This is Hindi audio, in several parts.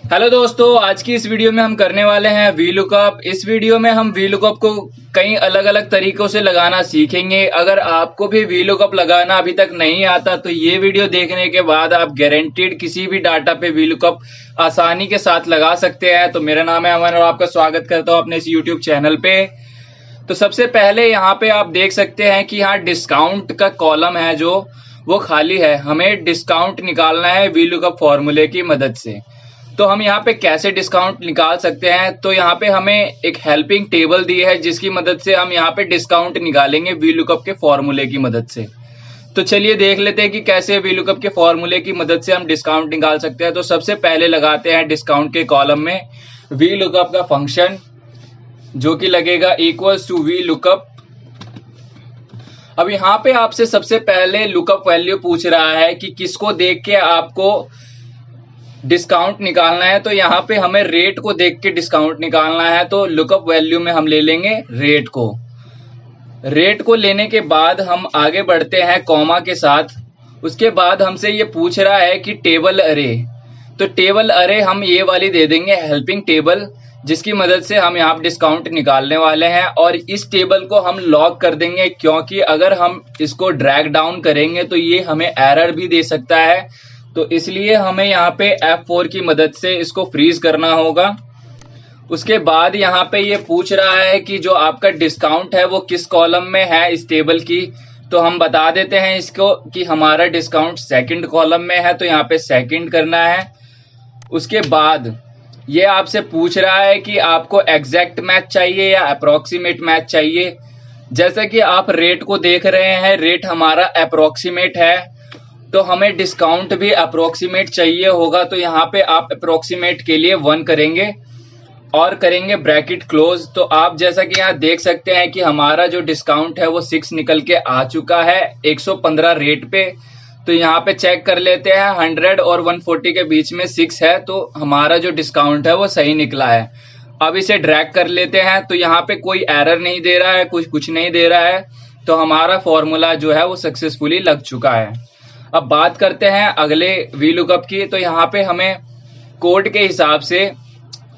हेलो दोस्तों, आज की इस वीडियो में हम करने वाले हैं वी लुकअप। इस वीडियो में हम वी लुकअप को कई अलग अलग तरीकों से लगाना सीखेंगे। अगर आपको भी वी लुकअप लगाना अभी तक नहीं आता तो ये वीडियो देखने के बाद आप गारंटीड किसी भी डाटा पे वी लुकअप आसानी के साथ लगा सकते हैं। तो मेरा नाम है अमन और आपका स्वागत करता हूँ अपने इस यूट्यूब चैनल पे। तो सबसे पहले यहाँ पे आप देख सकते हैं कि यहाँ डिस्काउंट का कॉलम है जो वो खाली है। हमें डिस्काउंट निकालना है वी लुकअप फॉर्मूले की मदद से। तो हम यहाँ पे कैसे डिस्काउंट निकाल सकते हैं, तो यहाँ पे हमें एक हेल्पिंग टेबल दी है जिसकी मदद से हम यहाँ पे डिस्काउंट निकालेंगे वी लुकअप के फॉर्मूले की मदद से। तो चलिए देख लेते हैं कि कैसे वी लुकअप के फॉर्मूले की मदद से हम डिस्काउंट निकाल सकते हैं। तो सबसे पहले लगाते हैं डिस्काउंट के कॉलम में वी लुकअप का फंक्शन, जो कि लगेगा इक्वल्स टू वी लुकअप। अब यहाँ पे आपसे सबसे पहले लुकअप वैल्यू पूछ रहा है कि किसको देख के आपको डिस्काउंट निकालना है। तो यहाँ पे हमें रेट को देख के डिस्काउंट निकालना है। तो लुकअप वैल्यू में हम ले लेंगे रेट को। रेट को लेने के बाद हम आगे बढ़ते हैं कॉमा के साथ। उसके बाद हमसे ये पूछ रहा है कि टेबल अरे। तो टेबल अरे हम ये वाली दे देंगे हेल्पिंग टेबल, जिसकी मदद से हम यहाँ डिस्काउंट निकालने वाले हैं। और इस टेबल को हम लॉक कर देंगे, क्योंकि अगर हम इसको ड्रैग डाउन करेंगे तो ये हमें एरर भी दे सकता है। तो इसलिए हमें यहाँ पे F4 की मदद से इसको फ्रीज करना होगा। उसके बाद यहाँ पे ये पूछ रहा है कि जो आपका डिस्काउंट है वो किस कॉलम में है इस टेबल की। तो हम बता देते हैं इसको कि हमारा डिस्काउंट सेकंड कॉलम में है, तो यहाँ पे सेकंड करना है। उसके बाद ये आपसे पूछ रहा है कि आपको एग्जैक्ट मैच चाहिए या अप्रोक्सीमेट मैच चाहिए। जैसा कि आप रेट को देख रहे हैं, रेट हमारा अप्रोक्सीमेट है, तो हमें डिस्काउंट भी अप्रोक्सीमेट चाहिए होगा। तो यहाँ पे आप अप्रोक्सीमेट के लिए 1 करेंगे और करेंगे ब्रैकेट क्लोज। तो आप जैसा कि यहाँ देख सकते हैं कि हमारा जो डिस्काउंट है वो 6 निकल के आ चुका है 115 रेट पे। तो यहाँ पे चेक कर लेते हैं 100 और 140 के बीच में 6 है, तो हमारा जो डिस्काउंट है वो सही निकला है। अब इसे ड्रैग कर लेते हैं। तो यहाँ पे कोई एरर नहीं दे रहा है, कुछ नहीं दे रहा है। तो हमारा फॉर्मूला जो है वो सक्सेसफुली लग चुका है। अब बात करते हैं अगले वी लुकअप की। तो यहाँ पे हमें कोड के हिसाब से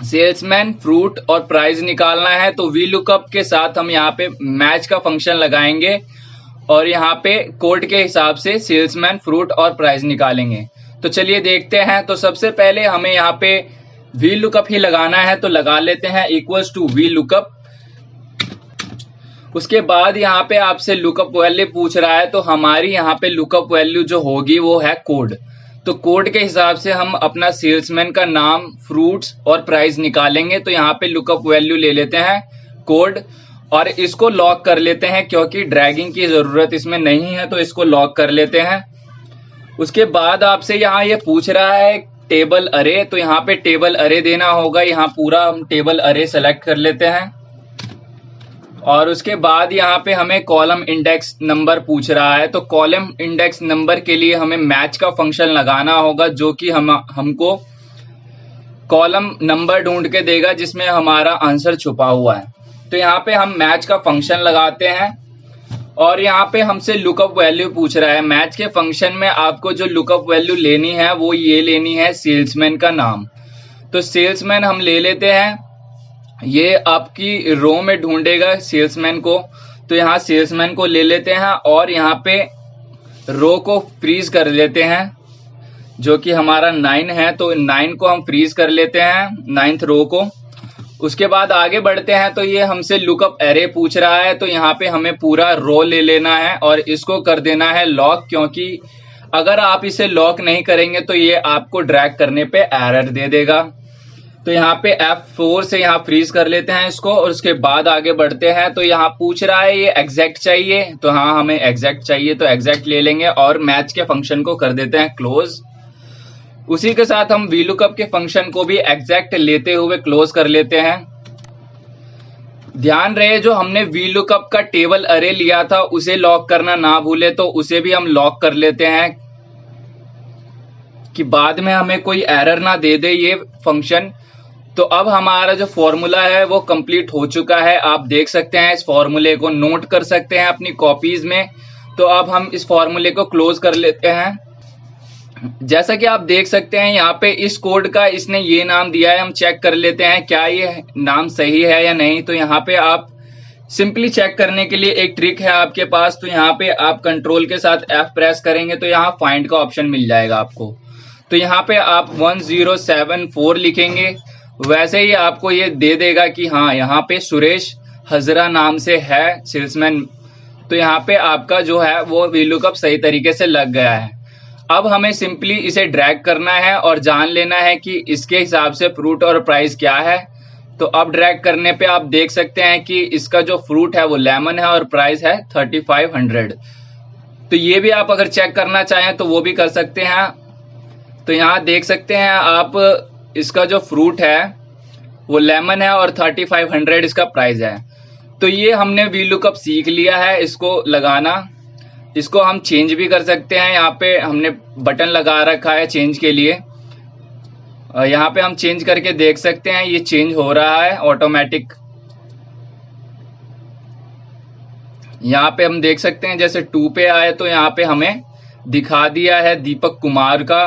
सेल्समैन, फ्रूट और प्राइस निकालना है। तो वी लुकअप के साथ हम यहाँ पे मैच का फंक्शन लगाएंगे और यहाँ पे कोड के हिसाब से सेल्समैन, फ्रूट और प्राइस निकालेंगे। तो चलिए देखते हैं। तो सबसे पहले हमें यहाँ पे वी लुकअप ही लगाना है, तो लगा लेते हैं इक्वल्स टू वी लुकअप। उसके बाद यहाँ पे आपसे लुकअप वैल्यू पूछ रहा है, तो हमारी यहाँ पे लुकअप वैल्यू जो होगी वो है कोड। तो कोड के हिसाब से हम अपना सेल्समैन का नाम, फ्रूट्स और प्राइस निकालेंगे। तो यहाँ पे लुकअप वैल्यू ले लेते हैं कोड और इसको लॉक कर लेते हैं, क्योंकि ड्रैगिंग की जरूरत इसमें नहीं है, तो इसको लॉक कर लेते हैं। उसके बाद आपसे यहाँ ये पूछ रहा है टेबल अरे। तो यहाँ पे टेबल अरे देना होगा। यहाँ पूरा हम टेबल अरे सेलेक्ट कर लेते हैं और उसके बाद यहाँ पे हमें कॉलम इंडेक्स नंबर पूछ रहा है। तो कॉलम इंडेक्स नंबर के लिए हमें मैच का फंक्शन लगाना होगा, जो कि हमको कॉलम नंबर ढूंढ के देगा जिसमें हमारा आंसर छुपा हुआ है। तो यहाँ पे हम मैच का फंक्शन लगाते हैं और यहाँ पे हमसे लुकअप वैल्यू पूछ रहा है। मैच के फंक्शन में आपको जो लुकअप वैल्यू लेनी है वो ये लेनी है सेल्समैन का नाम। तो सेल्समैन हम ले लेते हैं, ये आपकी रो में ढूंढेगा सेल्समैन को। तो यहाँ सेल्समैन को ले लेते हैं और यहाँ पे रो को फ्रीज कर लेते हैं, जो कि हमारा 9 है। तो 9 को हम फ्रीज कर लेते हैं, 9th रो को। उसके बाद आगे बढ़ते हैं। तो ये हमसे लुकअप एरे पूछ रहा है, तो यहाँ पे हमें पूरा रो ले लेना है और इसको कर देना है लॉक, क्योंकि अगर आप इसे लॉक नहीं करेंगे तो ये आपको ड्रैग करने पे एरर दे देगा। तो यहाँ पे F4 से यहाँ फ्रीज कर लेते हैं इसको और उसके बाद आगे बढ़ते हैं। तो यहाँ पूछ रहा है ये एग्जैक्ट चाहिए, तो हाँ हमें एग्जैक्ट चाहिए, तो एग्जैक्ट ले लेंगे और मैच के फंक्शन को कर देते हैं क्लोज। उसी के साथ हम वी लुकअप के फंक्शन को भी एग्जैक्ट लेते हुए क्लोज कर लेते हैं। ध्यान रहे जो हमने वी लुकअप का टेबल अरे लिया था उसे लॉक करना ना भूले, तो उसे भी हम लॉक कर लेते हैं कि बाद में हमें कोई एरर ना दे दे ये फंक्शन। तो अब हमारा जो फॉर्मूला है वो कंप्लीट हो चुका है। आप देख सकते हैं, इस फॉर्मूले को नोट कर सकते हैं अपनी कॉपीज में। तो अब हम इस फॉर्मूले को क्लोज कर लेते हैं। जैसा कि आप देख सकते हैं यहाँ पे इस कोड का इसने ये नाम दिया है। हम चेक कर लेते हैं क्या ये नाम सही है या नहीं। तो यहाँ पे आप सिंपली चेक करने के लिए एक ट्रिक है आपके पास। तो यहाँ पे आप कंट्रोल के साथ F प्रेस करेंगे तो यहाँ फाइंड का ऑप्शन मिल जाएगा आपको। तो यहाँ पे आप 1074 लिखेंगे, वैसे ही आपको ये दे देगा कि हाँ यहाँ पे सुरेश हजरा नाम से है सेल्समैन। तो यहाँ पे आपका जो है वो वीलुकअप सही तरीके से लग गया है। अब हमें सिंपली इसे ड्रैग करना है और जान लेना है कि इसके हिसाब से फ्रूट और प्राइस क्या है। तो अब ड्रैग करने पे आप देख सकते हैं कि इसका जो फ्रूट है वो लेमन है और प्राइस है 3500। तो ये भी आप अगर चेक करना चाहें तो वो भी कर सकते हैं। तो यहाँ देख सकते हैं आप इसका जो फ्रूट है वो लेमन है और 3500 इसका प्राइस है। तो ये हमने वीलुकअप सीख लिया है इसको लगाना। इसको हम चेंज भी कर सकते हैं। यहाँ पे हमने बटन लगा रखा है चेंज के लिए। यहाँ पे हम चेंज करके देख सकते हैं ये चेंज हो रहा है ऑटोमेटिक। यहाँ पे हम देख सकते हैं जैसे 2 पे आए तो यहाँ पे हमें दिखा दिया है दीपक कुमार का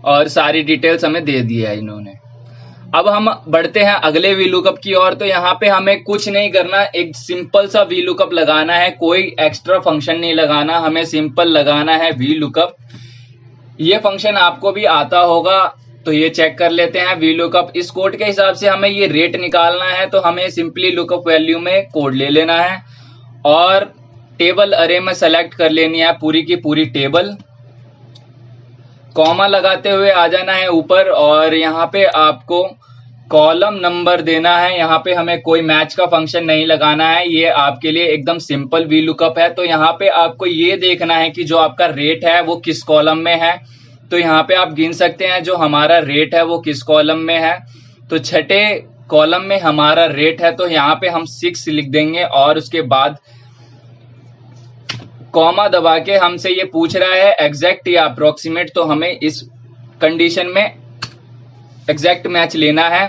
और सारी डिटेल्स हमें दे दिया है इन्होंने। अब हम बढ़ते हैं अगले वीलुकअप की ओर। तो यहाँ पे हमें कुछ नहीं करना, एक सिंपल सा वीलुकअप लगाना है, कोई एक्स्ट्रा फंक्शन नहीं लगाना, हमें सिंपल लगाना है वीलुकअप। ये फंक्शन आपको भी आता होगा तो ये चेक कर लेते हैं। वीलुकअप इस कोड के हिसाब से हमें ये रेट निकालना है। तो हमें सिंपली लुकअप वैल्यू में कोड ले लेना है और टेबल अरे में सेलेक्ट कर लेनी है पूरी की पूरी टेबल। कॉमा लगाते हुए आ जाना है ऊपर और यहाँ पे आपको कॉलम नंबर देना है। यहाँ पे हमें कोई मैच का फंक्शन नहीं लगाना है, ये आपके लिए एकदम सिंपल वीलुकअप है। तो यहाँ पे आपको ये देखना है कि जो आपका रेट है वो किस कॉलम में है। तो यहाँ पे आप गिन सकते हैं जो हमारा रेट है वो किस कॉलम में है। तो छठे कॉलम में हमारा रेट है तो यहाँ पे हम 6 लिख देंगे और उसके बाद कॉमा दबा के हमसे ये पूछ रहा है एग्जैक्ट या अप्रोक्सीमेट। तो हमें इस कंडीशन में एग्जैक्ट मैच लेना है।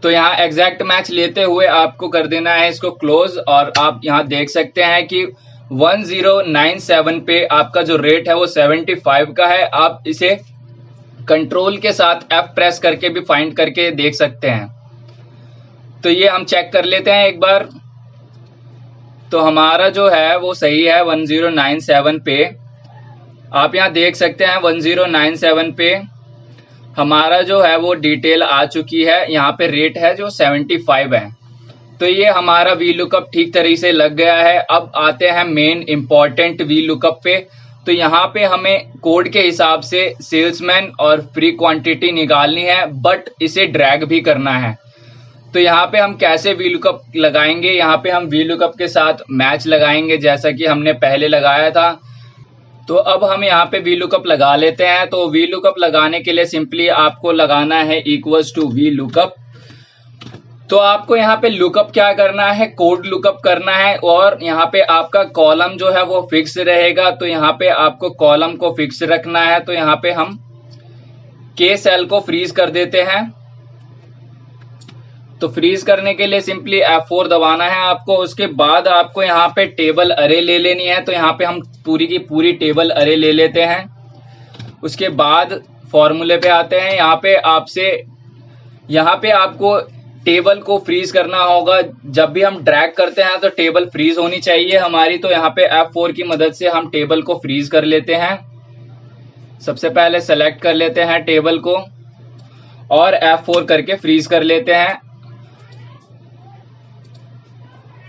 तो यहाँ एग्जैक्ट मैच लेते हुए आपको कर देना है इसको क्लोज। और आप यहाँ देख सकते हैं कि 1097 पे आपका जो रेट है वो 75 का है। आप इसे कंट्रोल के साथ F प्रेस करके भी फाइंड करके देख सकते हैं। तो ये हम चेक कर लेते हैं एक बार। तो हमारा जो है वो सही है 1097 पे। आप यहाँ देख सकते हैं 1097 पे हमारा जो है वो डिटेल आ चुकी है। यहाँ पे रेट है जो 75 है। तो ये हमारा वीलुकअप ठीक तरीके से लग गया है। अब आते हैं मेन इंपॉर्टेंट वीलुकअप पे। तो यहाँ पे हमें कोड के हिसाब से सेल्समैन और फ्री क्वांटिटी निकालनी है, बट इसे ड्रैग भी करना है। तो यहाँ पे हम कैसे वीलुकअप लगाएंगे, यहाँ पे हम वीलुकअप के साथ मैच लगाएंगे जैसा कि हमने पहले लगाया था। तो अब हम यहाँ पे वीलुकअप लगा लेते हैं। तो वीलुकअप लगाने के लिए सिंपली आपको लगाना है इक्वल्स टू वीलुकअप। तो आपको यहाँ पे लुकअप क्या करना है, कोड लुकअप करना है और यहाँ पे आपका कॉलम जो है वो फिक्स रहेगा। तो यहाँ पे आपको कॉलम को फिक्स रखना है। तो यहाँ पे हम के सेल को फ्रीज कर देते हैं। तो फ्रीज करने के लिए सिंपली F4 दबाना है आपको। उसके बाद आपको यहाँ पे टेबल अरे ले लेनी है। तो यहाँ पे हम पूरी की पूरी टेबल अरे ले लेते हैं। उसके बाद फॉर्मूले पे आते हैं। यहाँ पे आपको टेबल को फ्रीज करना होगा। जब भी हम ड्रैग करते हैं तो टेबल फ्रीज होनी चाहिए हमारी। तो यहाँ पे F4 की मदद से हम टेबल को फ्रीज कर लेते हैं। सबसे पहले सेलेक्ट कर लेते हैं टेबल को और F4 करके फ्रीज कर लेते हैं।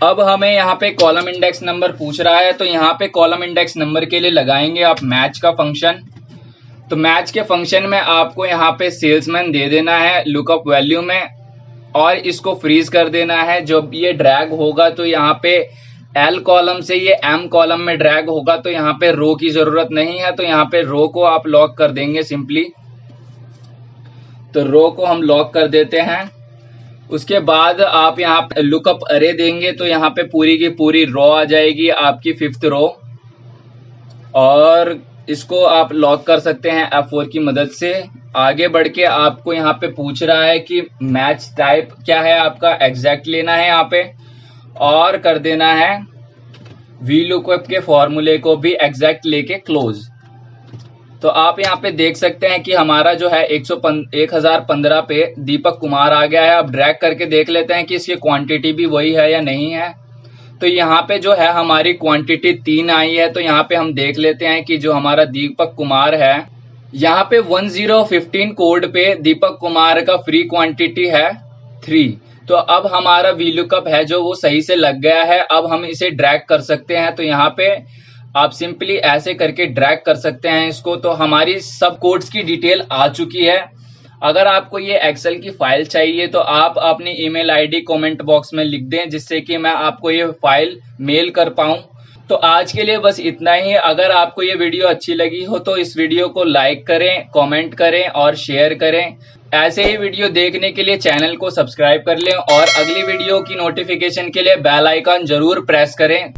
अब हमें यहाँ पे कॉलम इंडेक्स नंबर पूछ रहा है। तो यहाँ पे कॉलम इंडेक्स नंबर के लिए लगाएंगे आप मैच का फंक्शन। तो मैच के फंक्शन में आपको यहाँ पे सेल्समैन दे देना है लुकअप वैल्यू में और इसको फ्रीज कर देना है। जब ये ड्रैग होगा तो यहाँ पे L कॉलम से ये M कॉलम में ड्रैग होगा। तो यहाँ पे रो की जरूरत नहीं है। तो यहाँ पे रो को आप लॉक कर देंगे सिंपली। तो रो को हम लॉक कर देते हैं। उसके बाद आप यहाँ पे लुकअप अरे देंगे। तो यहाँ पे पूरी की पूरी रो आ जाएगी आपकी 5th रो और इसको आप लॉक कर सकते हैं F4 की मदद से। आगे बढ़ के आपको यहाँ पे पूछ रहा है कि मैच टाइप क्या है आपका, एग्जैक्ट लेना है यहाँ पे और कर देना है वीलुकअप के फॉर्मूले को भी एग्जैक्ट लेके क्लोज। तो आप यहाँ पे देख सकते हैं कि हमारा जो है 1015 पे दीपक कुमार आ गया है। अब ड्रैग करके देख लेते हैं कि इसकी क्वांटिटी भी वही है या नहीं है। तो यहाँ पे जो है हमारी क्वांटिटी 3 आई है। तो यहाँ पे हम देख लेते हैं कि जो हमारा दीपक कुमार है, यहाँ पे 1015 कोड पे दीपक कुमार का फ्री क्वांटिटी है 3। तो अब हमारा वीलुकअप है जो वो सही से लग गया है। अब हम इसे ड्रैग कर सकते हैं। तो यहाँ पे आप सिंपली ऐसे करके ड्रैग कर सकते हैं इसको। तो हमारी सब कोड्स की डिटेल आ चुकी है। अगर आपको ये एक्सेल की फाइल चाहिए तो आप अपनी ईमेल आईडी कमेंट बॉक्स में लिख दें, जिससे कि मैं आपको ये फाइल मेल कर पाऊं। तो आज के लिए बस इतना ही। अगर आपको ये वीडियो अच्छी लगी हो तो इस वीडियो को लाइक करें, कमेंट करें और शेयर करें। ऐसे ही वीडियो देखने के लिए चैनल को सब्सक्राइब कर लें और अगली वीडियो की नोटिफिकेशन के लिए बेल आइकन जरूर प्रेस करें।